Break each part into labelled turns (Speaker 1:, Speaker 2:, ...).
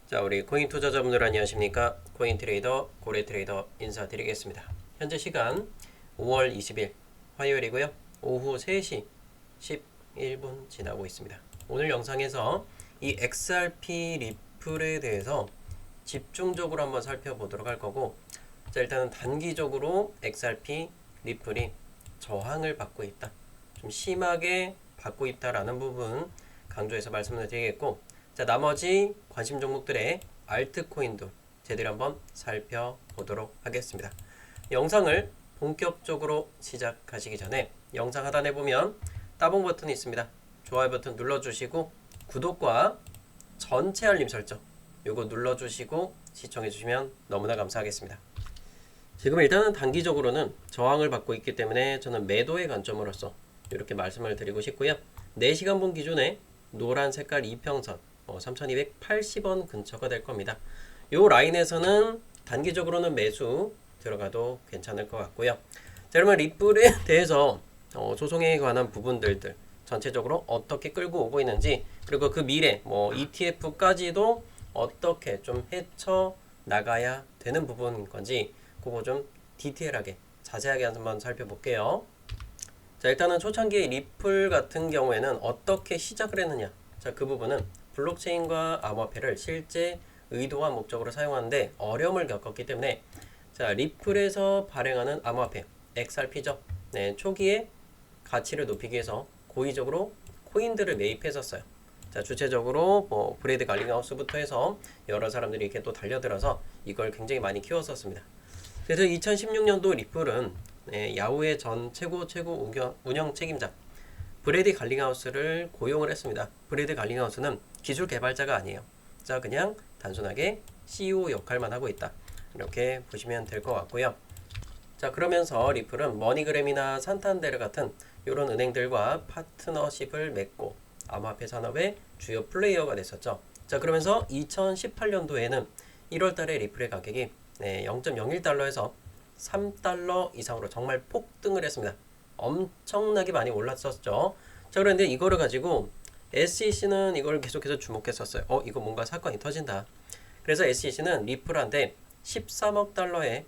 Speaker 1: 자, 우리 코인 투자자분들 안녕하십니까? 코인 트레이더 고래 트레이더 인사드리겠습니다. 현재 시간 5월 20일 화요일이고요. 오후 3시 11분 지나고 있습니다. 오늘 영상에서 이 XRP 리플에 대해서 집중적으로 한번 살펴보도록 할 거고, 자, 일단은 단기적으로 XRP 리플이 저항을 받고 있다, 좀 심하게 받고 있다라는 부분 강조해서 말씀을 드리겠고, 자, 나머지 관심 종목들의 알트코인도 제대로 한번 살펴보도록 하겠습니다. 영상을 본격적으로 시작하시기 전에 영상 하단에 보면 따봉 버튼이 있습니다. 좋아요 버튼 눌러주시고 구독과 전체 알림 설정 요거 눌러주시고 시청해주시면 너무나 감사하겠습니다. 지금 일단은 단기적으로는 저항을 받고 있기 때문에 저는 매도의 관점으로서 이렇게 말씀을 드리고 싶고요. 4시간 분 기준에 노란 색깔 이평선 3280원 근처가 될 겁니다. 요 라인에서는 단기적으로는 매수 들어가도 괜찮을 것 같고요. 자, 그러면 리플에 대해서 소송에 관한 부분들 전체적으로 어떻게 끌고 오고 있는지, 그리고 그 미래 ETF까지도 어떻게 좀 헤쳐 나가야 되는 부분인 건지 그거 좀 디테일하게 자세하게 한번 살펴볼게요. 자, 일단은 초창기 리플 같은 경우에는 어떻게 시작을 했느냐, 자, 그 부분은 블록체인과 암호화폐를 실제 의도와 목적으로 사용하는데 어려움을 겪었기 때문에, 자, 리플에서 발행하는 암호화폐 XRP죠. 네, 초기에 가치를 높이기 위해서 고의적으로 코인들을 매입했었어요. 자, 주체적으로 브래드 갈링하우스부터 해서 여러 사람들이 이렇게 또 달려들어서 이걸 굉장히 많이 키웠었습니다. 그래서 2016년도 리플은 야후의 전 최고 운영 책임자 브래드 갈링하우스를 고용을 했습니다. 브래드 갈링하우스는 기술 개발자가 아니에요. 자, 그냥 단순하게 CEO 역할만 하고 있다, 이렇게 보시면 될 것 같고요. 자, 그러면서 리플은 머니그램이나 산탄데르 같은 이런 은행들과 파트너십을 맺고 암호화폐 산업의 주요 플레이어가 됐었죠. 자, 그러면서 2018년도에는 1월달에 리플의 가격이 0.01달러에서 3달러 이상으로 정말 폭등을 했습니다. 엄청나게 많이 올랐었죠. 자, 그런데 이거를 가지고 SEC는 이걸 계속해서 주목했었어요. 이거 뭔가 사건이 터진다. 그래서 SEC는 리플한테 13억 달러의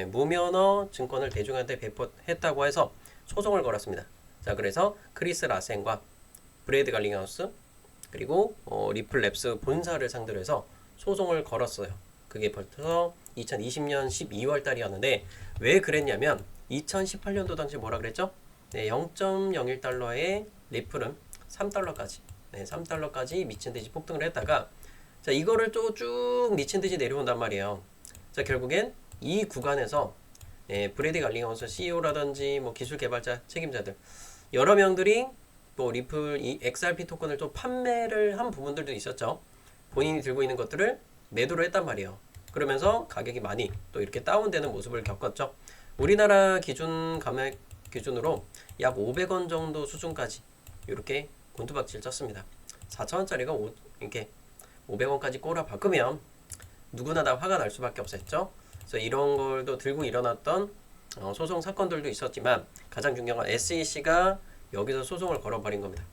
Speaker 1: 무면허 증권을 대중한테 배포했다고 해서 소송을 걸었습니다. 자, 그래서 크리스 라센과 브래드 갈링하우스 그리고 리플랩스 본사를 상대로 해서 소송을 걸었어요. 그게 벌써 2020년 12월 달이었는데, 왜 그랬냐면 2018년도 당시 뭐라 그랬죠? 0.01달러의 리플은 3달러까지 3달러까지 미친듯이 폭등을 했다가, 자, 이거를 또 쭉 미친듯이 내려온단 말이에요. 자, 결국엔 이 구간에서 브래드 갈링하우스 CEO라든지 기술 개발자 책임자들 여러 명들이 또 리플 이 XRP 토큰을 또 판매를 한 부분들도 있었죠. 본인이 들고 있는 것들을 매도를 했단 말이에요. 그러면서 가격이 많이 또 이렇게 다운되는 모습을 겪었죠. 우리나라 기준 감액 기준으로 약 500원 정도 수준까지 이렇게 곤두박질 쳤습니다. 4,000원짜리가 이렇게 500원까지 꼬라 박으면 누구나 다 화가 날 수밖에 없었죠. 그래서 이런 걸도 들고 일어났던 소송 사건들도 있었지만, 가장 중요한 건 SEC가 여기서 소송을 걸어버린 겁니다.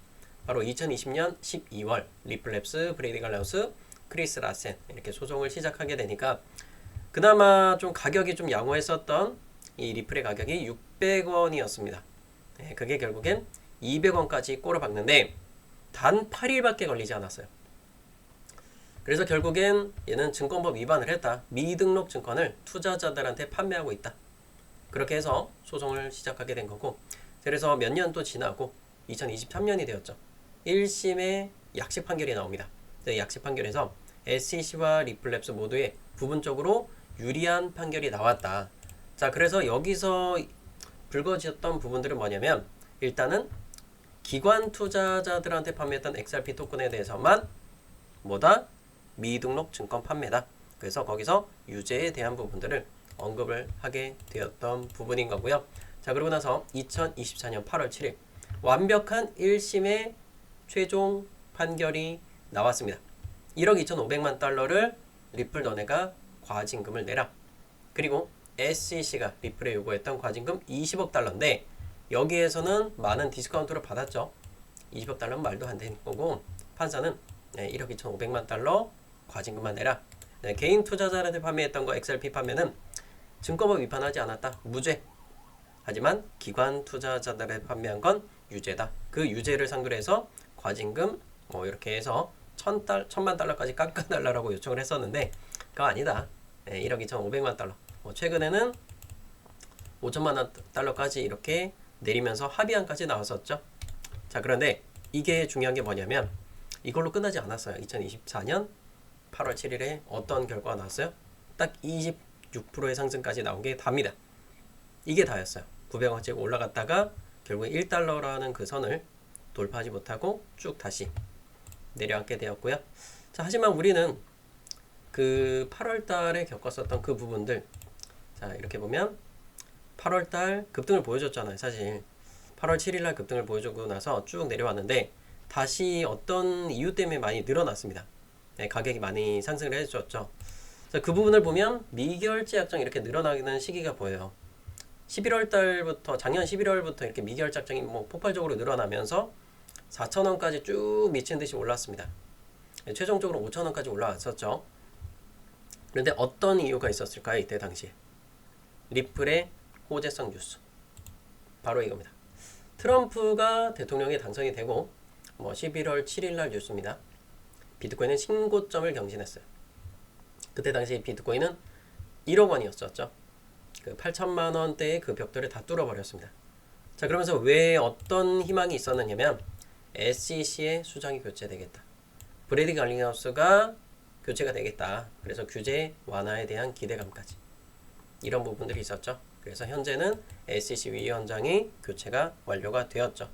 Speaker 1: 바로 2020년 12월 리플랩스, 브래드 갈링하우스, 크리스 라센 이렇게 소송을 시작하게 되니까, 그나마 좀 가격이 좀 양호했었던 이 리플의 가격이 600원이었습니다. 그게 결국엔 200원까지 꼬라박는데 단 8일밖에 걸리지 않았어요. 그래서 결국엔 얘는 증권법 위반을 했다, 미등록 증권을 투자자들한테 판매하고 있다, 그렇게 해서 소송을 시작하게 된 거고, 그래서 몇 년 또 지나고 2023년이 되었죠. 1심의 약식 판결이 나옵니다. 약식 판결에서 SEC와 리플랩스 모두에 부분적으로 유리한 판결이 나왔다. 자, 그래서 여기서 불거졌던 부분들은 뭐냐면, 일단은 기관 투자자들한테 판매했던 XRP 토큰에 대해서만 미등록 증권 판매다. 그래서 거기서 유죄에 대한 부분들을 언급을 하게 되었던 부분인 거고요. 자, 그러고 나서 2024년 8월 7일 완벽한 1심의 최종 판결이 나왔습니다. 1억 2,500만 달러를 리플 너네가 과징금을 내라. 그리고 SEC가 리플에 요구했던 과징금 20억 달러인데 여기에서는 많은 디스카운트를 받았죠. 20억 달러는 말도 안 되는 거고, 판사는 1억 2,500만 달러 과징금만 내라. 네, 개인 투자자한테 판매했던 거 XRP 판매는 증권법 위반하지 않았다. 무죄. 하지만 기관 투자자들에 판매한 건 유죄다. 그 유죄를 상대로 해서 과징금 뭐 이렇게 해서 1,000만 달러까지 깎아달라고 요청을 했었는데 그거 아니다. 1억 2,500만 달러. 최근에는 5천만 달러까지 이렇게 내리면서 합의안까지 나왔었죠. 자, 그런데 이게 중요한 게 뭐냐면 이걸로 끝나지 않았어요. 2024년 8월 7일에 어떤 결과가 나왔어요? 딱 26%의 상승까지 나온 게 답니다. 이게 다였어요. 900원씩 올라갔다가 결국에 1달러라는 그 선을 돌파하지 못하고 쭉 다시 내려앉게 되었고요. 자, 하지만 우리는 그 8월 달에 겪었었던 그 부분들, 자, 이렇게 보면 8월 달 급등을 보여줬잖아요. 사실 8월 7일 날 급등을 보여주고 나서 쭉 내려왔는데 다시 어떤 이유 때문에 많이 늘어났습니다. 네, 가격이 많이 상승을 해줬죠. 자, 그 부분을 보면 미결제 약정 이렇게 늘어나는 시기가 보여요. 11월 달부터, 작년 11월부터 이렇게 미결제 약정이 뭐 폭발적으로 늘어나면서 4,000원까지 쭉 미친 듯이 올랐습니다. 네, 최종적으로 5,000원까지 올라왔었죠. 그런데 어떤 이유가 있었을까요? 이때 당시에 리플의 호재성 뉴스, 바로 이겁니다. 트럼프가 대통령에 당선이 되고 11월 7일 날 뉴스입니다. 비트코인은 신고점을 경신했어요. 그때 당시 비트코인은 1억 원이었었죠. 그 8천만 원대의 그 벽돌을 다 뚫어버렸습니다. 자, 그러면서 왜 어떤 희망이 있었느냐면 SEC의 수장이 교체되겠다. 브래디 갈링하우스가 교체가 되겠다. 그래서 규제 완화에 대한 기대감까지. 이런 부분들이 있었죠. 그래서 현재는 SEC 위원장이 교체가 완료가 되었죠.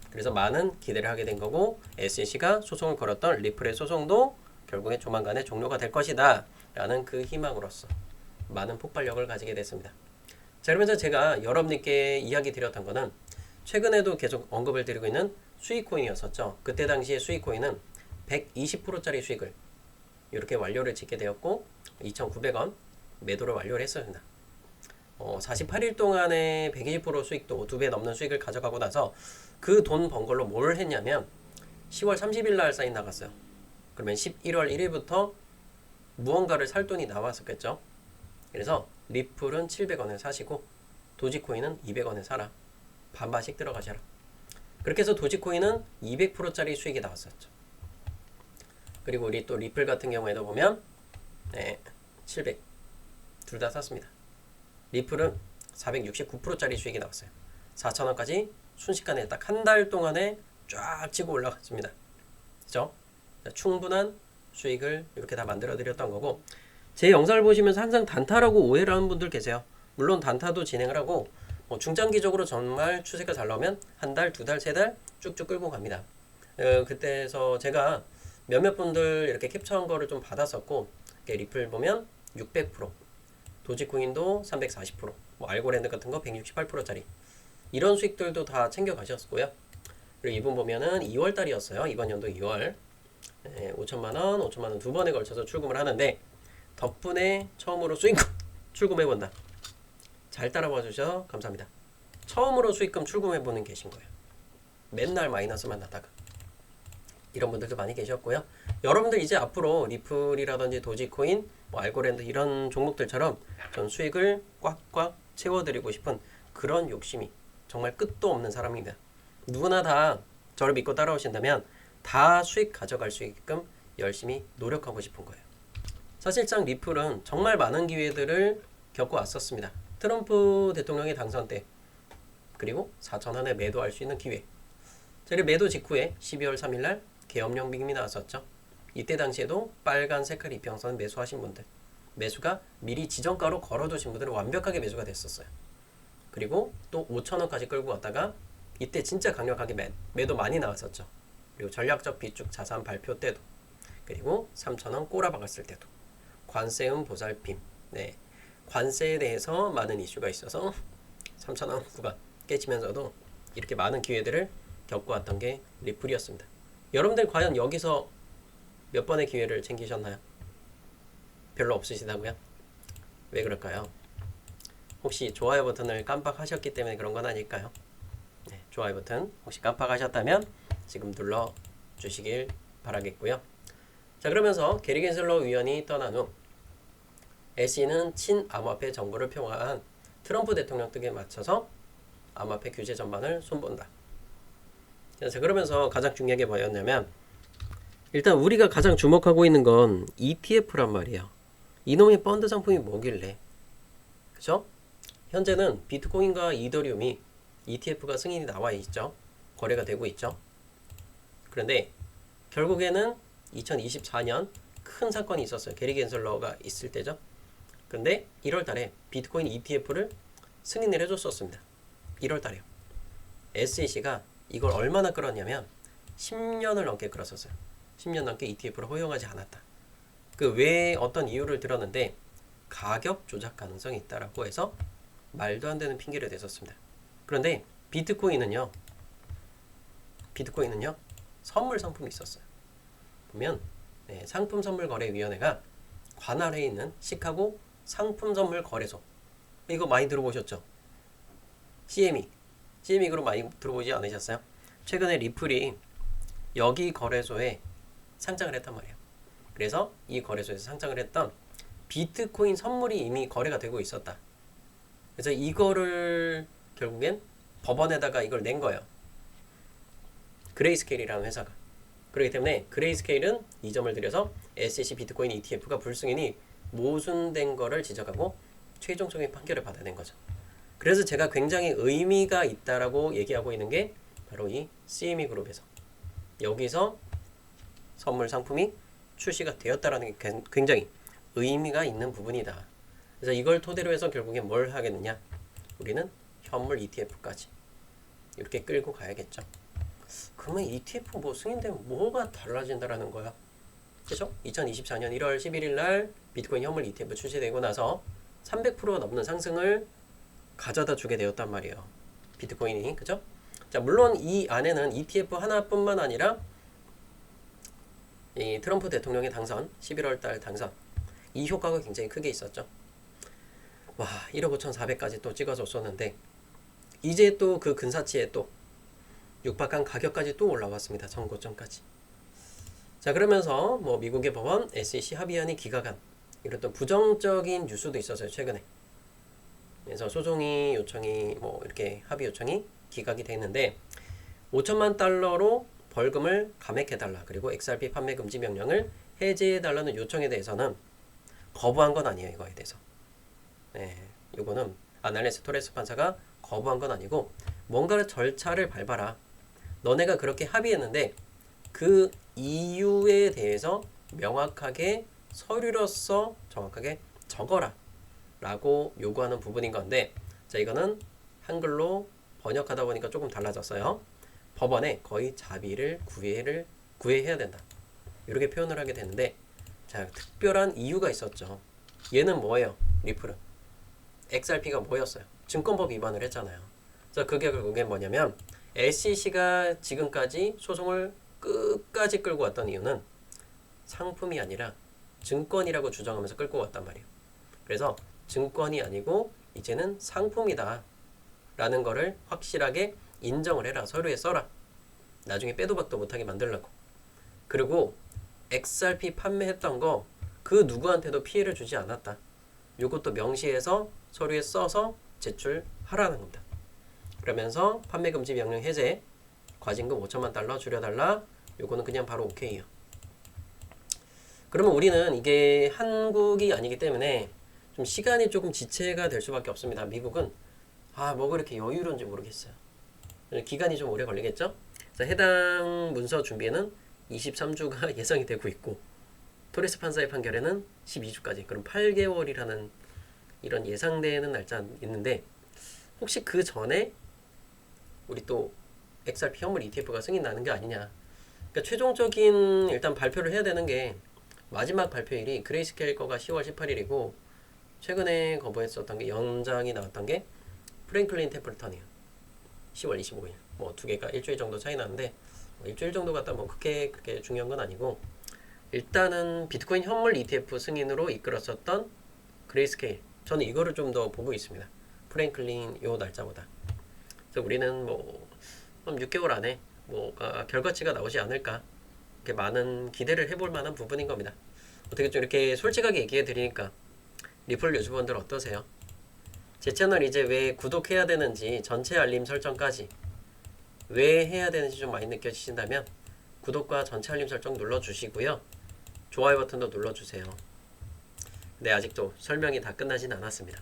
Speaker 1: 그래서 많은 기대를 하게 된 거고 SEC가 소송을 걸었던 리플의 소송도 결국에 조만간에 종료가 될 것이다 라는 그 희망으로서 많은 폭발력을 가지게 됐습니다. 자, 그러면서 제가 여러분께 이야기 드렸던 거는 최근에도 계속 언급을 드리고 있는 수익코인이었었죠. 그때 당시에 수익코인은 120%짜리 수익을 이렇게 완료를 짓게 되었고 2,900원 매도를 완료를 했습니다. 48일 동안에 120% 수익도 2배 넘는 수익을 가져가고 나서 그 돈 번 걸로 뭘 했냐면 10월 30일 날 사인 나갔어요. 그러면 11월 1일부터 무언가를 살 돈이 나왔었겠죠. 그래서 리플은 700원에 사시고 도지코인은 200원에 사라. 반반씩 들어가셔라. 그렇게 해서 도지코인은 200%짜리 수익이 나왔었죠. 그리고 우리 또 리플 같은 경우에도 보면 700 둘 다 샀습니다. 리플은 469%짜리 수익이 나왔어요. 4,000원까지 순식간에 딱 한 달 동안에 쫙 치고 올라갔습니다. 그죠? 충분한 수익을 이렇게 다 만들어 드렸던 거고, 제 영상을 보시면서 항상 단타라고 오해를 하는 분들 계세요. 물론 단타도 진행을 하고 중장기적으로 정말 추세가 잘 나오면 한 달, 두 달, 세 달 쭉쭉 끌고 갑니다. 그때서 제가 몇몇 분들 이렇게 캡처한 거를 좀 받았었고, 리플 보면 600%, 도지코인도 340%, 알고랜드 같은 거 168%짜리 이런 수익들도 다 챙겨 가셨고요. 그리고 이분 보면은 2월 달이었어요. 이번 연도 2월 5천만원, 5천만원 두 번에 걸쳐서 출금을 하는데 덕분에 처음으로 수익금 출금해본다. 잘 따라와 주셔서 감사합니다. 처음으로 수익금 출금해보는 계신 거예요. 맨날 마이너스만 나다가. 이런 분들도 많이 계셨고요. 여러분들 이제 앞으로 리플이라든지 도지코인, 알고랜드 이런 종목들처럼 전 수익을 꽉꽉 채워드리고 싶은 그런 욕심이 정말 끝도 없는 사람입니다. 누구나 다 저를 믿고 따라오신다면 다 수익 가져갈 수 있게끔 열심히 노력하고 싶은 거예요. 사실상 리플은 정말 많은 기회들을 겪어왔었습니다. 트럼프 대통령의 당선 때, 그리고 4,000원에 매도할 수 있는 기회. 저희 매도 직후에 12월 3일날 계엄령 빅이 나왔었죠. 이때 당시에도 빨간 색깔 이평선 매수하신 분들, 매수가 미리 지정가로 걸어두신 분들은 완벽하게 매수가 됐었어요. 그리고 또 5,000원까지 끌고 갔다가 이때 진짜 강력하게 매도 많이 나왔었죠. 그리고 전략적 비축 자산 발표 때도, 그리고 3,000원 꼬라박았을 때도, 관세음 보살핌, 관세에 대해서 많은 이슈가 있어서 3,000원 구간 깨지면서도 이렇게 많은 기회들을 겪어왔던 게 리플이었습니다. 여러분들 과연 여기서 몇 번의 기회를 챙기셨나요? 별로 없으시다고요? 왜 그럴까요? 혹시 좋아요 버튼을 깜빡하셨기 때문에 그런 건 아닐까요? 좋아요 버튼 혹시 깜빡하셨다면 지금 눌러 주시길 바라겠고요. 자, 그러면서 게리 겐슬러 위원이 떠난 후 SE는 친암호화폐 정부를 표방한 트럼프 대통령 뜻에 맞춰서 암호화폐 규제 전반을 손본다. 자, 그러면서 가장 중요한 게 뭐였냐면 일단 우리가 가장 주목하고 있는 건 ETF란 말이에요. 이놈의 펀드 상품이 뭐길래, 그죠? 현재는 비트코인과 이더리움이 ETF가 승인이 나와 있죠. 거래가 되고 있죠. 그런데 결국에는 2024년 큰 사건이 있었어요. 게리 겐슬러가 있을 때죠. 근데 1월 달에 비트코인 ETF를 승인을 해줬었습니다. 1월 달에요. SEC가 이걸 얼마나 끌었냐면 10년을 넘게 끌었었어요. 10년 넘게 ETF를 허용하지 않았다. 그 외에 어떤 이유를 들었는데 가격 조작 가능성이 있다라고 해서 말도 안 되는 핑계를 댔었습니다. 그런데 비트코인은요 선물 상품이 있었어요. 보면 상품 선물 거래위원회가 관할에 있는 시카고 상품 선물 거래소, 이거 많이 들어보셨죠? CME 그룹 많이 들어보지 않으셨어요? 최근에 리플이 여기 거래소에 상장을 했단 말이에요. 그래서 이 거래소에서 상장을 했던 비트코인 선물이 이미 거래가 되고 있었다. 그래서 이거를 결국엔 법원에다가 이걸 낸 거예요. 그레이스케일이라는 회사가. 그렇기 때문에 그레이스케일은 이 점을 들여서 SEC 비트코인 ETF가 불승인이 모순된 거를 지적하고 최종적인 판결을 받아낸 거죠. 그래서 제가 굉장히 의미가 있다라고 얘기하고 있는 게 바로 이 CME 그룹에서 여기서 선물 상품이 출시가 되었다라는 게 굉장히 의미가 있는 부분이다. 그래서 이걸 토대로 해서 결국에 뭘 하겠느냐? 우리는 현물 ETF까지 이렇게 끌고 가야겠죠. 그러면 ETF 뭐 승인되면 뭐가 달라진다라는 거야? 그죠? 2024년 1월 11일 날 비트코인 현물 ETF 출시되고 나서 300% 넘는 상승을 가져다 주게 되었단 말이에요. 비트코인이. 그죠? 자, 물론 이 안에는 ETF 하나뿐만 아니라 이 트럼프 대통령의 당선, 11월 달 당선, 이 효과가 굉장히 크게 있었죠. 와, 1억 5,400까지 또 찍어줬었는데 이제 또 그 근사치에 또 육박한 가격까지 또 올라왔습니다. 전고점까지. 자, 그러면서 뭐 미국의 법원, SEC 합의안이 기각한 이런 또 부정적인 뉴스도 있었어요. 최근에. 그래서 소송이 요청이 뭐 이렇게 합의 요청이 기각이 됐는데 5천만 달러로 벌금을 감액해달라, 그리고 XRP 판매 금지 명령을 해제해달라는 요청에 대해서는 거부한 건 아니에요. 이거에 대해서. 요거는 아날레스 토레스 판사가 거부한 건 아니고 뭔가 절차를 밟아라. 너네가 그렇게 합의했는데 그 이유에 대해서 명확하게 서류로서 정확하게 적어라 라고 요구하는 부분인 건데, 자, 이거는 한글로 번역하다 보니까 조금 달라졌어요. 법원에 거의 자비를 구해야 된다, 이렇게 표현을 하게 되는데, 자, 특별한 이유가 있었죠. 얘는 뭐예요? 리플은 XRP가 뭐였어요? 증권법 위반을 했잖아요. 그래서 그게 결국엔 뭐냐면 SEC가 지금까지 소송을 끝까지 끌고 왔던 이유는 상품이 아니라 증권이라고 주장하면서 끌고 왔단 말이에요. 그래서 증권이 아니고 이제는 상품이다 라는 거를 확실하게 인정을 해라. 서류에 써라. 나중에 빼도 박도 못하게 만들려고. 그리고 XRP 판매했던 거 그 누구한테도 피해를 주지 않았다. 요것도 명시해서 서류에 써서 제출하라는 겁니다. 그러면서 판매 금지 명령 해제, 과징금 5천만 달러 줄여달라. 요거는 그냥 바로 오케이요. 그러면 우리는 이게 한국이 아니기 때문에 좀 시간이 조금 지체가 될 수밖에 없습니다. 미국은 뭐 그렇게 여유로운지 모르겠어요. 기간이 좀 오래 걸리겠죠? 그래서 해당 문서 준비에는 23주가 예상이 되고 있고, 토레스 판사의 판결에는 12주까지, 그럼 8개월이라는 이런 예상되는 날짜 있는데, 혹시 그 전에 우리 또 XRP 현물 ETF가 승인 나는 게 아니냐. 그러니까 최종적인 일단 발표를 해야 되는 게, 마지막 발표일이 그레이스케일 거가 10월 18일이고 최근에 거부했었던 게, 연장이 나왔던 게 프랭클린 템플턴이에요. 10월 25일. 뭐 두 개가 일주일 정도 차이 나는데, 일주일 정도 갖다 뭐 그렇게 중요한 건 아니고, 일단은 비트코인 현물 ETF 승인으로 이끌었었던 그레이스케일, 저는 이거를 좀 더 보고 있습니다. 프랭클린 요 날짜보다. 그래서 우리는 뭐 6개월 안에 뭐가 결과치가 나오지 않을까 이렇게 많은 기대를 해볼 만한 부분인 겁니다. 어떻게 좀 이렇게 솔직하게 얘기해 드리니까 리플 유저분들 어떠세요? 제 채널 이제 왜 구독해야 되는지 전체 알림 설정까지 왜 해야 되는지 좀 많이 느껴지신다면 구독과 전체 알림 설정 눌러주시고요. 좋아요 버튼도 눌러주세요. 네, 아직도 설명이 다 끝나진 않았습니다.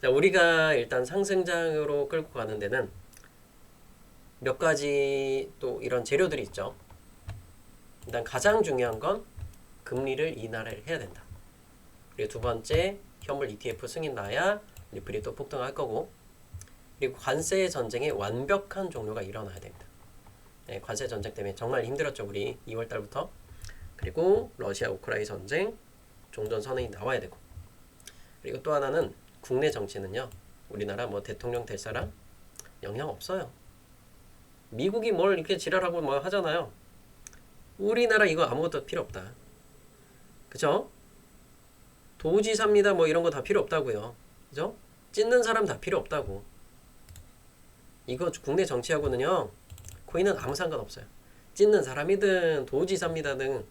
Speaker 1: 자, 우리가 일단 상승장으로 끌고 가는 데는 몇 가지 또 이런 재료들이 있죠. 일단 가장 중요한 건 금리를 인하를 해야 된다. 그리고 두 번째, 현물 ETF 승인 나야 리플이 또 폭등할 거고, 그리고 관세 전쟁의 완벽한 종료가 일어나야 됩니다. 네, 관세 전쟁 때문에 정말 힘들었죠, 우리 2월 달부터. 그리고 러시아 우크라이나 전쟁 종전 선언이 나와야 되고, 그리고 또 하나는 국내 정치는요, 우리나라 뭐 대통령 될 사람 영향 없어요. 미국이 뭘 이렇게 지랄하고 뭐 하잖아요. 우리나라 이거 아무것도 필요 없다. 그죠? 도지사입니다 뭐 이런 거 다 필요 없다고요. 그죠? 찢는 사람 다 필요 없다고. 이거 국내 정치하고는요, 코인은 아무 상관없어요. 찢는 사람이든 도지사입니다든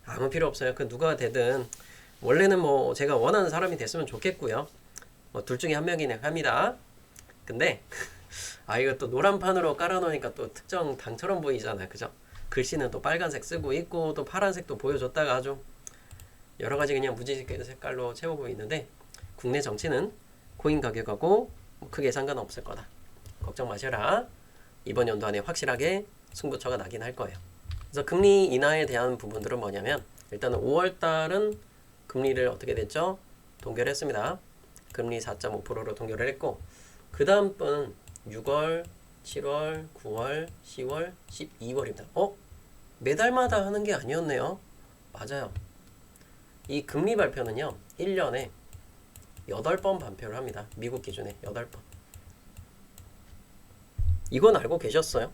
Speaker 1: 아무 필요 없어요. 그 누가 되든 원래는 뭐 제가 원하는 사람이 됐으면 좋겠고요. 뭐 둘 중에 한 명이긴 합니다. 근데 이거 또 노란판으로 깔아놓으니까 또 특정 당처럼 보이잖아요. 그죠? 글씨는 또 빨간색 쓰고 있고 또 파란색도 보여줬다가 아주 여러가지 그냥 무지 색깔로 채우고 있는데, 국내 정치는 코인 가격하고 크게 상관없을 거다. 걱정 마셔라. 이번 연도 안에 확실하게 승부처가 나긴 할 거예요. 그래서 금리 인하에 대한 부분들은 뭐냐면, 일단은 5월달은 금리를 어떻게 됐죠? 동결했습니다. 금리 4.5%로 동결을 했고, 그 다음 번 6월, 7월, 9월, 10월, 12월입니다. 매달마다 하는 게 아니었네요. 맞아요. 이 금리 발표는요, 1년에 8번 발표를 합니다. 미국 기준에 8번. 이건 알고 계셨어요?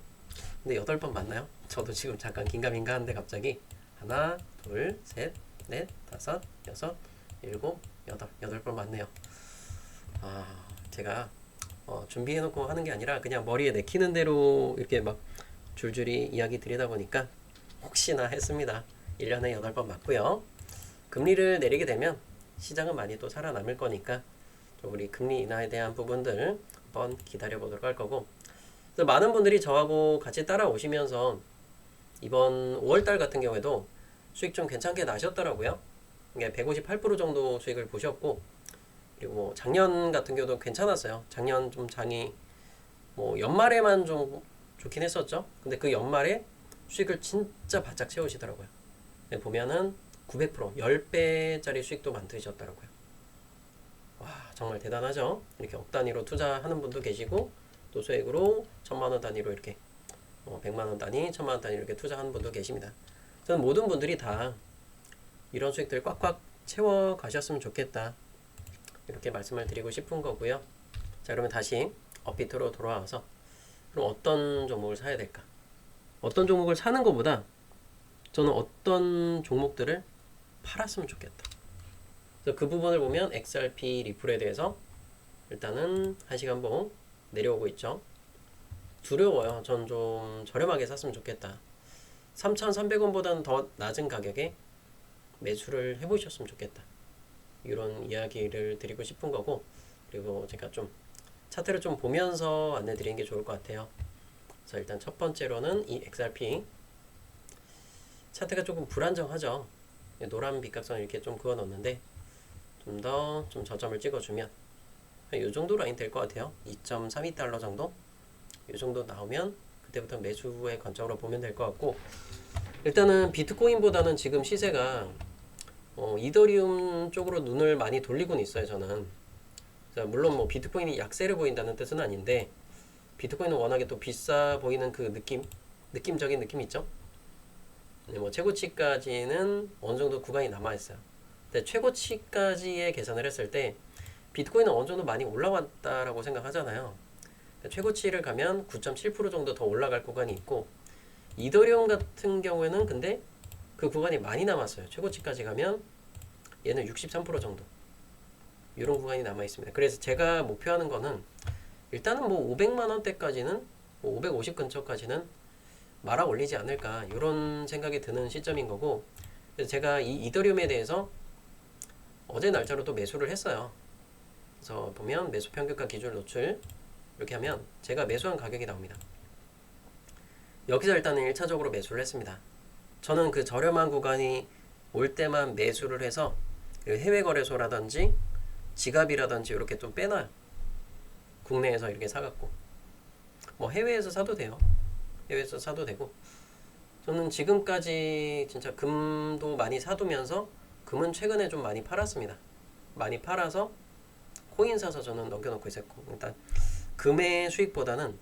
Speaker 1: 근데 8번 맞나요? 저도 지금 잠깐 긴가민가 하는데 갑자기 하나, 둘, 셋, 넷, 다섯, 여섯, 일곱, 여덟. 8번 맞네요. 제가 준비해놓고 하는 게 아니라 그냥 머리에 내키는 대로 이렇게 막 줄줄이 이야기 드리다 보니까 혹시나 했습니다. 1년에 8번 맞고요. 금리를 내리게 되면 시장은 많이 또 살아남을 거니까 우리 금리 인하에 대한 부분들 한번 기다려 보도록 할 거고, 그래서 많은 분들이 저하고 같이 따라오시면서 이번 5월달 같은 경우에도 수익 좀 괜찮게 나셨더라고요. 158% 정도 수익을 보셨고, 그리고 뭐 작년 같은 경우도 괜찮았어요. 작년 좀 장이 뭐 연말에만 좀 좋긴 했었죠. 근데 그 연말에 수익을 진짜 바짝 채우시더라고요. 보면은 900% 10배짜리 수익도 만드셨더라고요. 와, 정말 대단하죠. 이렇게 억 단위로 투자하는 분도 계시고, 또 수익으로 1000만원 단위로 이렇게 100만원 단위, 1000만원 단위로 이렇게 투자하는 분도 계십니다. 저는 모든 분들이 다 이런 수익들 꽉꽉 채워 가셨으면 좋겠다, 이렇게 말씀을 드리고 싶은 거고요. 자, 그러면 다시 업비트로 돌아와서 그럼 어떤 종목을 사야 될까? 어떤 종목을 사는 것보다 저는 어떤 종목들을 팔았으면 좋겠다. 그래서 그 부분을 보면 XRP 리플에 대해서 일단은 1시간봉 내려오고 있죠. 두려워요. 전 좀 저렴하게 샀으면 좋겠다. 3,300원보다는 더 낮은 가격에 매수를 해보셨으면 좋겠다, 이런 이야기를 드리고 싶은 거고, 그리고 제가 좀 차트를 좀 보면서 안내 드리는 게 좋을 것 같아요. 그래서 일단 첫 번째로는 이 XRP 차트가 조금 불안정하죠. 노란 빗각선 이렇게 좀 그어 놓는데 좀 더 좀 저점을 찍어주면 이 정도 라인 될 것 같아요. 2.32달러 정도? 이 정도 나오면 그때부터 매수의 관점으로 보면 될 것 같고, 일단은 비트코인보다는 지금 시세가 이더리움 쪽으로 눈을 많이 돌리고는 있어요, 저는. 물론 뭐 비트코인이 약세를 보인다는 뜻은 아닌데, 비트코인은 워낙에 또 비싸 보이는 그 느낌적인 느낌 있죠? 네, 뭐 최고치까지는 어느 정도 구간이 남아있어요. 근데 최고치까지의 계산을 했을 때 비트코인은 어느 정도 많이 올라왔다라고 생각하잖아요. 최고치를 가면 9.7% 정도 더 올라갈 구간이 있고, 이더리움 같은 경우에는 근데 그 구간이 많이 남았어요. 최고치까지 가면 얘는 63% 정도, 이런 구간이 남아 있습니다. 그래서 제가 목표하는 거는 일단은 뭐 500만원대까지는, 뭐 550 근처까지는 말아 올리지 않을까 이런 생각이 드는 시점인 거고, 그래서 제가 이 이더리움에 대해서 어제 날짜로 또 매수를 했어요. 그래서 보면 매수 평균가 기준 노출 이렇게 하면 제가 매수한 가격이 나옵니다. 여기서 일단은 1차적으로 매수를 했습니다. 저는 그 저렴한 구간이 올 때만 매수를 해서 해외 거래소라든지 지갑이라든지 이렇게 좀 빼놔요. 국내에서 이렇게 사갖고 뭐 해외에서 사도 돼요. 해외에서 사도 되고, 저는 지금까지 진짜 금도 많이 사두면서 금은 최근에 좀 많이 팔았습니다. 많이 팔아서 코인 사서 저는 넘겨놓고 있었고, 일단 금의 수익보다는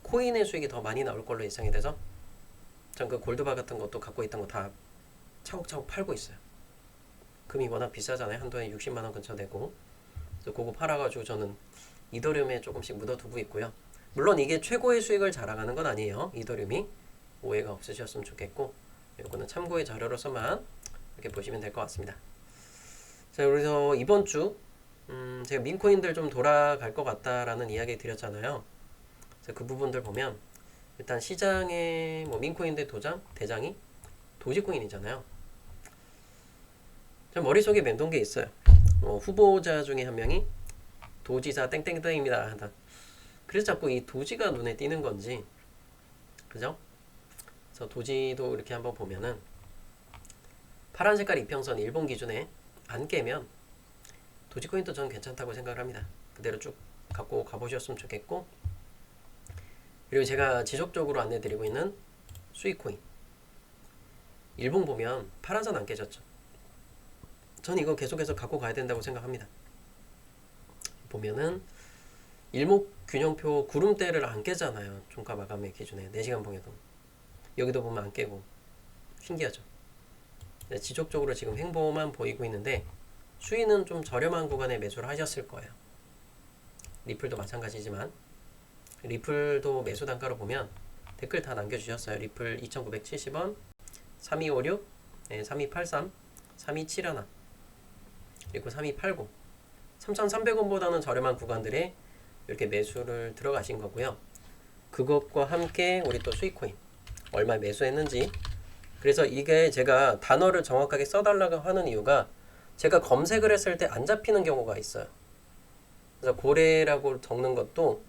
Speaker 1: 코인의 수익이 더 많이 나올 걸로 예상이 돼서 전 그 골드바 같은 것도 갖고 있던 거 다 차곡차곡 팔고 있어요. 금이 워낙 비싸잖아요. 한도에 60만원 근처 되고. 그래서 그거 팔아가지고 저는 이더리움에 조금씩 묻어두고 있고요. 물론 이게 최고의 수익을 자랑하는 건 아니에요. 이더리움이 오해가 없으셨으면 좋겠고, 이거는 참고의 자료로서만 이렇게 보시면 될 것 같습니다. 자, 그래서 이번 주 제가 민코인들 좀 돌아갈 것 같다라는 이야기 드렸잖아요. 그래서 그 부분들 보면 일단 시장의 뭐 민코인들 대장이 도지코인이잖아요. 제 머릿속에 맴돈 게 있어요. 후보자 중에 한 명이 도지사 땡땡땡입니다 한다. 그래서 자꾸 이 도지가 눈에 띄는 건지, 그죠? 그래서 도지도 이렇게 한번 보면은 파란 색깔 이평선 일본 기준에 안 깨면 도지코인도 저는 괜찮다고 생각을 합니다. 그대로 쭉 갖고 가보셨으면 좋겠고, 그리고 제가 지속적으로 안내드리고 있는 수익코인 일본 보면 파란선 안 깨졌죠. 전 이거 계속해서 갖고 가야 된다고 생각합니다. 보면은 일목균형표 구름대를 안 깨잖아요. 종가 마감의 기준에 4시간 봉에도. 여기도 보면 안 깨고 신기하죠. 네, 지속적으로 지금 횡보만 보이고 있는데 수위는 좀 저렴한 구간에 매수를 하셨을 거예요. 리플도 마찬가지지만, 리플도 매수 단가로 보면 댓글 다 남겨주셨어요. 리플 2,970원, 3256, 네, 3283, 3271, 그리고 3289, 3,300원보다는 저렴한 구간들에 이렇게 매수를 들어가신 거고요. 그것과 함께 우리 또 수익코인 얼마 매수했는지, 그래서 이게 제가 단어를 정확하게 써달라고 하는 이유가 제가 검색을 했을 때 안 잡히는 경우가 있어요. 그래서 고래라고 적는 것도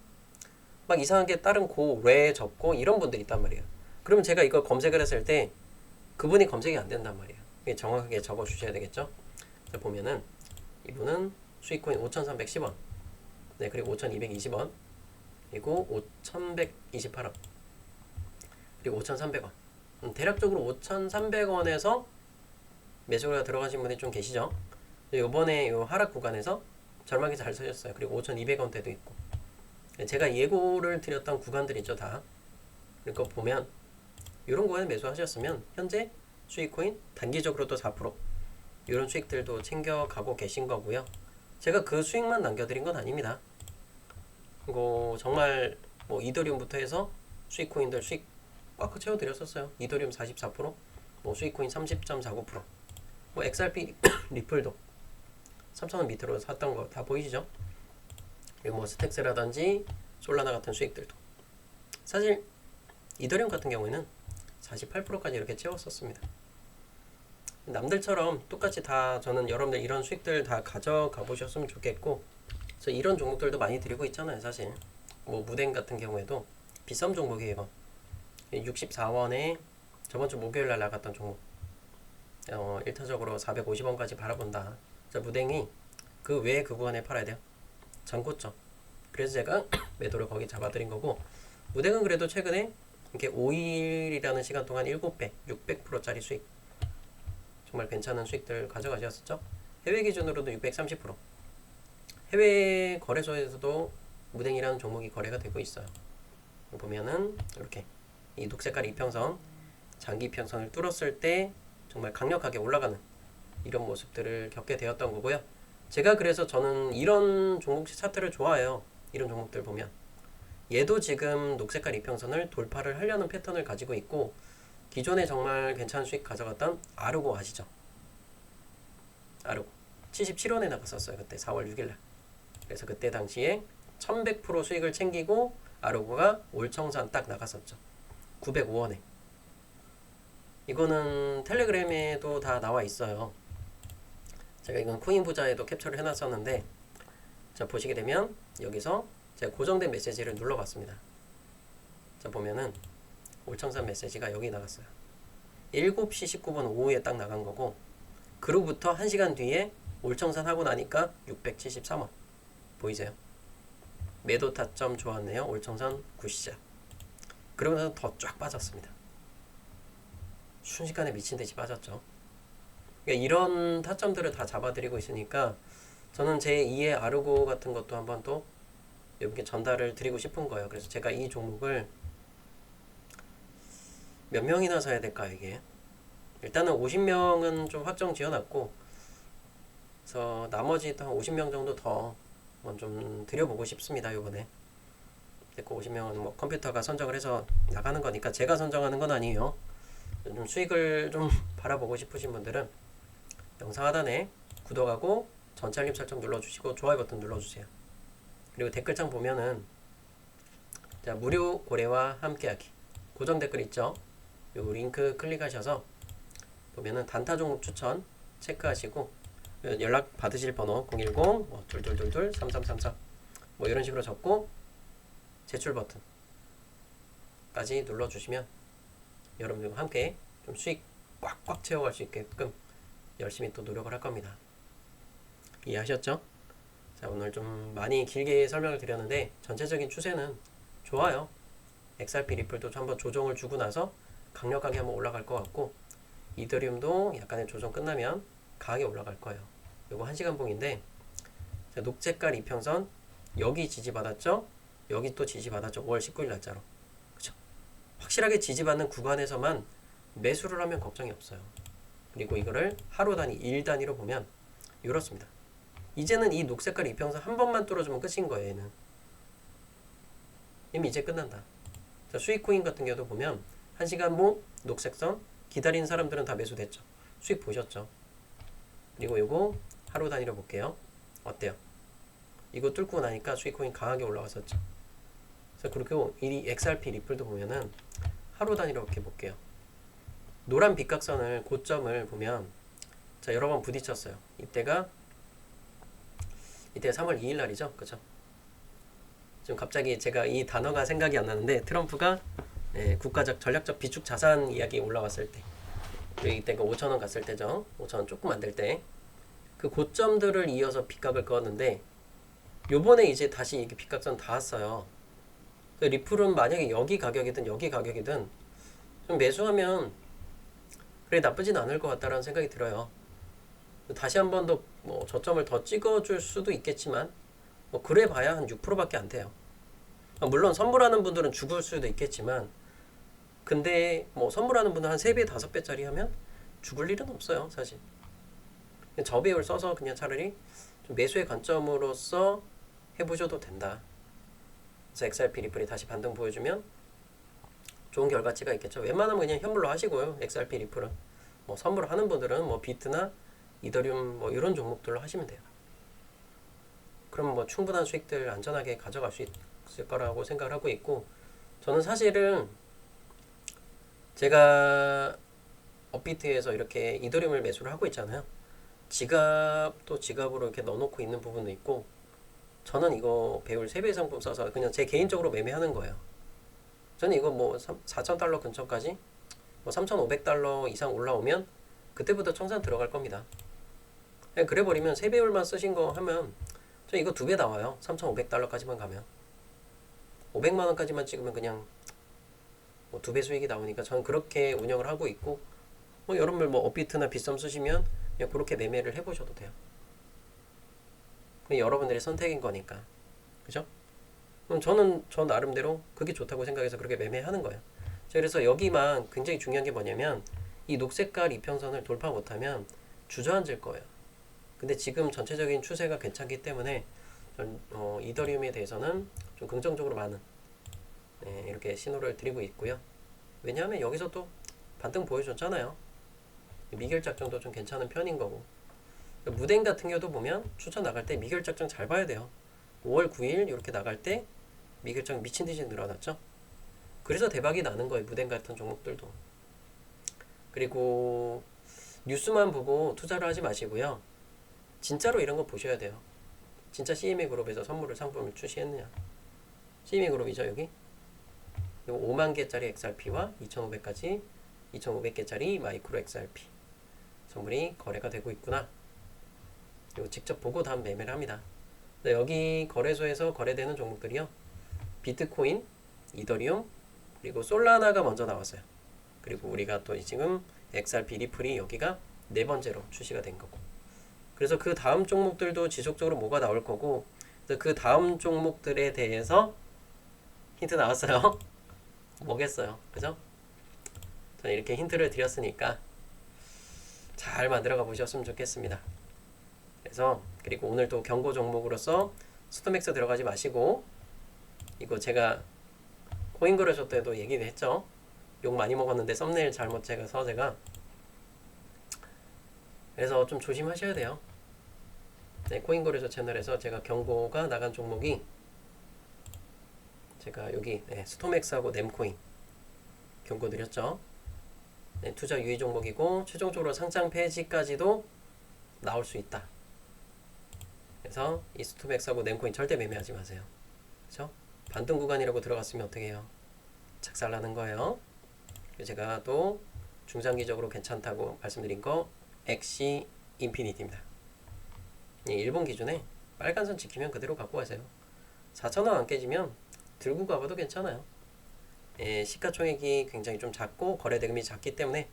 Speaker 1: 막 이상하게 다른 고래 적고 이런 분들이 있단 말이에요. 그러면 제가 이거 검색을 했을 때 그분이 검색이 안 된단 말이에요. 정확하게 적어 주셔야 되겠죠. 보면은 이분은 수익코인 5,310원, 네, 그리고 5,220원, 그리고 5,128원, 그리고 5,300원. 대략적으로 5,300원에서 매수가 들어가신 분이 좀 계시죠. 이번에 이 하락 구간에서 절망이 잘 서셨어요. 그리고 5,200원대도 있고, 제가 예고를 드렸던 구간들이 있죠, 다. 그러니까 보면 이런 구간에 매수하셨으면 현재 수익코인 단기적으로도 4% 이런 수익들도 챙겨가고 계신 거고요. 제가 그 수익만 남겨드린 건 아닙니다. 이거 정말 뭐 이더리움부터 해서 수익코인들 수익 꽉 채워드렸었어요. 이더리움 44%, 뭐 수익코인 30.49%, 뭐 XRP 리플도 3,000원 밑으로 샀던 거 다 보이시죠? 그리고 뭐 스택스라든지 솔라나 같은 수익들도 사실 이더리움 같은 경우에는 48%까지 이렇게 채웠었습니다. 남들처럼 똑같이 다 저는 여러분들 이런 수익들 다 가져가 보셨으면 좋겠고, 그래서 이런 종목들도 많이 드리고 있잖아요. 사실 뭐 무댕 같은 경우에도 비썸 종목이에요. 64원에 저번 주 목요일 날 나갔던 종목, 1타적으로 450원까지 바라본다. 자, 무댕이 그 외에 그 구간에 팔아야 돼요. 전고점. 그래서 제가 매도를 거기 잡아드린 거고, 무댕은 그래도 최근에 이렇게 5일이라는 시간 동안 7배, 600%짜리 수익, 정말 괜찮은 수익들 가져가셨었죠. 해외 기준으로도 630%. 해외 거래소에서도 무댕이라는 종목이 거래가 되고 있어요. 보면은 이렇게 이 녹색깔 이평선, 장기 이평선을 뚫었을 때 정말 강력하게 올라가는 이런 모습들을 겪게 되었던 거고요. 제가 그래서 저는 이런 종목 차트를 좋아해요. 이런 종목들 보면 얘도 지금 녹색깔 이평선을 돌파를 하려는 패턴을 가지고 있고, 기존에 정말 괜찮은 수익 가져갔던 아르고 아시죠? 아르고 77원에 나갔었어요. 그때 4월 6일날. 그래서 그때 당시에 1100% 수익을 챙기고 아르고가 올청산 딱 나갔었죠. 905원에. 이거는 텔레그램에도 다 나와 있어요. 제가 이건 코인 부자에도 캡처를 해놨었는데, 자 보시게 되면 여기서 제가 고정된 메시지를 눌러봤습니다. 자 보면은 올청산 메시지가 여기 나갔어요. 7시 19분 오후에 딱 나간 거고, 그로부터 1시간 뒤에 올청산 하고 나니까 673원 보이세요? 매도 타점 좋았네요. 올청산 굿샷. 그러고 나서 더 쫙 빠졌습니다. 순식간에 미친듯이 빠졌죠. 그러니까 이런 타점들을 다 잡아드리고 있으니까 저는 제 2의 아르고 같은 것도 한번 또 여러분께 전달을 드리고 싶은 거예요. 그래서 제가 이 종목을 몇 명이나 사야 될까요, 이게? 일단은 50명은 좀 확정 지어놨고, 그래서 나머지 한 50명 정도 더 좀 드려보고 싶습니다, 요번에. 됐고, 50명은 뭐 컴퓨터가 선정을 해서 나가는 거니까 제가 선정하는 건 아니에요. 좀 수익을 좀 바라보고 싶으신 분들은 영상 하단에 구독하고 전체 알림 설정 눌러주시고 좋아요 버튼 눌러주세요. 그리고 댓글창 보면은 자 무료 고래와 함께하기 고정 댓글 있죠? 요 링크 클릭하셔서 보면은 단타 종목 추천 체크하시고 연락 받으실 번호 010 2222 3333 뭐 이런 식으로 적고 제출 버튼까지 눌러주시면 여러분들과 함께 좀 수익 꽉꽉 채워갈 수 있게끔 열심히 또 노력을 할 겁니다. 이해하셨죠? 자 오늘 좀 많이 길게 설명을 드렸는데 전체적인 추세는 좋아요. XRP 리플도 한번 조정을 주고 나서 강력하게 한번 올라갈 것 같고, 이더리움도 약간의 조정 끝나면 강하게 올라갈 거예요. 요거 1시간 봉인데, 자, 녹색깔 이평선 여기 지지받았죠? 여기 또 지지받았죠? 5월 19일 날짜로. 그쵸? 확실하게 지지받는 구간에서만 매수를 하면 걱정이 없어요. 그리고 이거를 하루 단위, 일 단위로 보면 이렇습니다. 이제는 이 녹색깔 이평선 한 번만 뚫어주면 끝인 거예요. 얘는 이미 이제 끝난다. 자, 수익코인 같은 경우도 보면 1시간 봉 녹색선 기다리는 사람들은 다 매수됐죠. 수익 보셨죠? 그리고 요거 하루 단위로 볼게요. 어때요? 이거 뚫고 나니까 수익코인 강하게 올라왔었죠. 자, 그리고 이 XRP 리플도 보면은 하루 단위로 이렇게 볼게요. 노란 빗각선을 고점을 보면 자 여러 번 부딪혔어요. 이때가 3월 2일 날이죠. 그죠? 지금 갑자기 제가 이 단어가 생각이 안 나는데 트럼프가 국가적 전략적 비축 자산 이야기 올라왔을 때, 그리고 이때가 5,000원 갔을 때죠. 5,000원 조금 안 될 때 그 고점들을 이어서 빗각을 그었는데 요번에 이제 다시 이게 빗각선 닿았어요. 리플은 만약에 여기 가격이든 여기 가격이든 좀 매수하면 그래 나쁘진 않을 것 같다라는 생각이 들어요. 다시 한 번 더 뭐 저점을 더 찍어줄 수도 있겠지만 뭐 그래 봐야 한 6%밖에 안 돼요. 물론 선물하는 분들은 죽을 수도 있겠지만, 근데 뭐 선물하는 분은 한 3배, 5배짜리 하면 죽을 일은 없어요, 사실. 저배율 써서 그냥 차라리 좀 매수의 관점으로서 해보셔도 된다. 그래서 XRP 리플이 다시 반등 보여주면 좋은 결과치가 있겠죠. 웬만하면 그냥 현물로 하시고요. XRP 리플은 뭐 선물하는 분들은 뭐 비트나 이더리움 뭐 이런 종목들로 하시면 돼요. 그럼 뭐 충분한 수익들 안전하게 가져갈 수 있을 거라고 생각을 하고 있고, 저는 사실은 제가 업비트에서 이렇게 이더리움을 매수를 하고 있잖아요. 지갑도 지갑으로 이렇게 넣어놓고 있는 부분도 있고, 저는 이거 배율 3배 상품 써서 그냥 제 개인적으로 매매하는 거예요. 저는 이거 뭐 4,000달러 근처까지 뭐 3,500달러 이상 올라오면 그때부터 청산 들어갈 겁니다. 그냥 그래 버리면 3배율만 쓰신 거 하면 저 이거 2배 나와요. 3,500달러까지만 가면 500만원까지만 찍으면 그냥 뭐 2배 수익이 나오니까 저는 그렇게 운영을 하고 있고, 뭐 여러분들 뭐 업비트나 빗썸 쓰시면 그냥 그렇게 매매를 해보셔도 돼요. 여러분들의 선택인 거니까. 그죠? 그럼 저는 저 나름대로 그게 좋다고 생각해서 그렇게 매매하는 거예요. 그래서 여기만 굉장히 중요한 게 뭐냐면 이 녹색깔 이평선을 돌파 못하면 주저앉을 거예요. 근데 지금 전체적인 추세가 괜찮기 때문에 이더리움에 대해서는 좀 긍정적으로 많은 이렇게 신호를 드리고 있고요. 왜냐하면 여기서 또 반등 보여줬잖아요. 미결 작정도 좀 괜찮은 편인 거고, 무댕 같은 경우도 보면 추천 나갈 때 미결 작정 잘 봐야 돼요. 5월 9일 이렇게 나갈 때 미결 작정 미친듯이 늘어났죠. 그래서 대박이 나는 거예요. 무덴 같은 종목들도. 그리고 뉴스만 보고 투자를 하지 마시고요. 진짜로 이런 거 보셔야 돼요. 진짜 CME 그룹에서 선물을 상품을 출시했느냐. CME 그룹이죠, 여기. 5만 개짜리 XRP와 2,500까지 2,500개짜리 마이크로 XRP 선물이 거래가 되고 있구나. 그리고 직접 보고 다음 매매를 합니다. 여기 거래소에서 거래되는 종목들이요. 비트코인, 이더리움, 그리고 솔라나가 먼저 나왔어요. 그리고 우리가 또 지금 XRP 리플이 여기가 네 번째로 출시가 된 거고. 그래서 그 다음 종목들도 지속적으로 뭐가 나올 거고, 그 다음 종목들에 대해서 힌트 나왔어요. 뭐겠어요, 그죠? 저는 이렇게 힌트를 드렸으니까 잘 만들어가 보셨으면 좋겠습니다. 그래서 그리고 오늘 또 경고 종목으로서 스토맥스 들어가지 마시고, 이거 제가 코인거래소 때도 얘기를 했죠. 욕 많이 먹었는데 썸네일 잘못 찍어서 제가, 그래서 좀 조심하셔야 돼요. 네, 코인거래소 채널에서 제가 경고가 나간 종목이 제가 여기 스토맥스하고 nem코인 경고 드렸죠. 네, 투자 유의 종목이고 최종적으로 상장 폐지까지도 나올 수 있다. 그래서 이 스토맥스하고 nem코인 절대 매매하지 마세요. 그렇죠? 반등 구간이라고 들어갔으면 어떻게 해요? 착살나는 거예요. 제가 또 중장기적으로 괜찮다고 말씀드린 거 엑시 인피니티입니다. 일본 기준에 빨간선 지키면 그대로 갖고 가세요. 4,000원 안 깨지면 들고 가봐도 괜찮아요. 시가총액이 굉장히 좀 작고 거래대금이 작기 때문에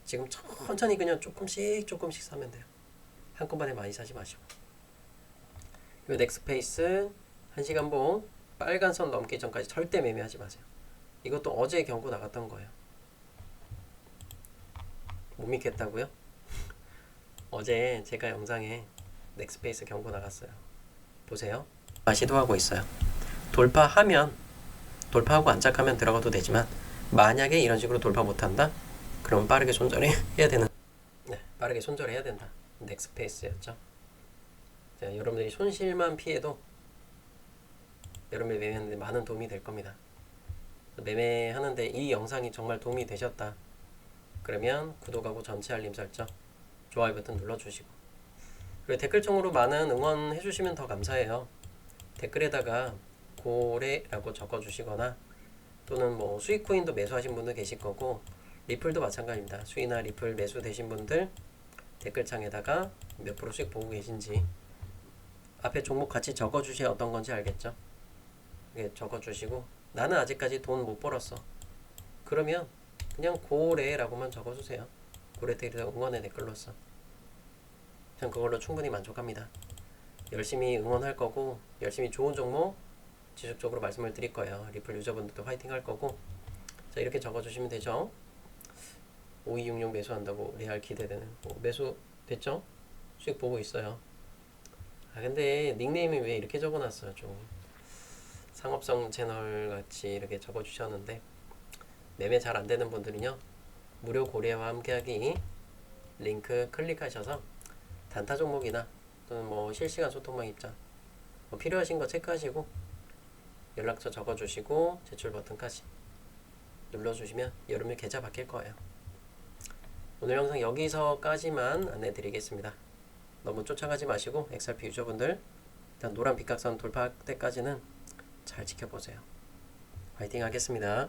Speaker 1: 지금 천천히 그냥 조금씩 사면 돼요. 한꺼번에 많이 사지 마시고. 이 넥스페이스 1시간봉 빨간선 넘기 전까지 절대 매매하지 마세요. 이것도 어제 경고 나갔던 거예요. 못 믿겠다고요? 어제 제가 영상에 넥스페이스 경고 나갔어요. 보세요. 시도하고 있어요. 돌파하고 안착하면 들어가도 되지만, 만약에 이런 식으로 돌파 못한다? 그럼 빠르게 손절해야 되는, 빠르게 손절해야 된다. 넥스페이스였죠. 자, 여러분들이 손실만 피해도 여러분이 매매하는데 많은 도움이 될 겁니다. 매매하는데 이 영상이 정말 도움이 되셨다 그러면 구독하고 전체 알림 설정, 좋아요 버튼 눌러주시고, 그리고 댓글창으로 많은 응원해 주시면 더 감사해요. 댓글에다가 고래라고 적어주시거나, 또는 뭐 수익코인도 매수하신 분도 계실 거고 리플도 마찬가지입니다. 수익이나 리플 매수되신 분들 댓글창에다가 몇 프로 수익 보고 계신지 앞에 종목 같이 적어주셔야 어떤 건지 알겠죠? 이렇게 적어주시고, 나는 아직까지 돈 못 벌었어 그러면 그냥 고래라고만 적어주세요. 고래테일에서 응원의 댓글로서 전 그걸로 충분히 만족합니다. 열심히 응원할 거고 열심히 좋은 종목 지속적으로 말씀을 드릴 거예요. 리플 유저분들도 화이팅 할 거고. 자, 이렇게 적어주시면 되죠. 5266 매수한다고 레알 기대되는, 매수 됐죠? 수익 보고 있어요. 근데 닉네임이 왜 이렇게 적어놨어요? 좀 상업성 채널 같이 이렇게 적어주셨는데, 매매 잘 안되는 분들은요, 무료 고래와 함께하기 링크 클릭하셔서 단타 종목이나 또는 뭐 실시간 소통방 입장 필요하신 거 체크하시고 연락처 적어주시고 제출 버튼까지 눌러주시면 여러분의 계좌 바뀔 거예요. 오늘 영상 여기서까지만 안내드리겠습니다. 너무 쫓아가지 마시고 XRP 유저분들 일단 노란 빗각선 돌파 때까지는 잘 지켜보세요. 화이팅 하겠습니다.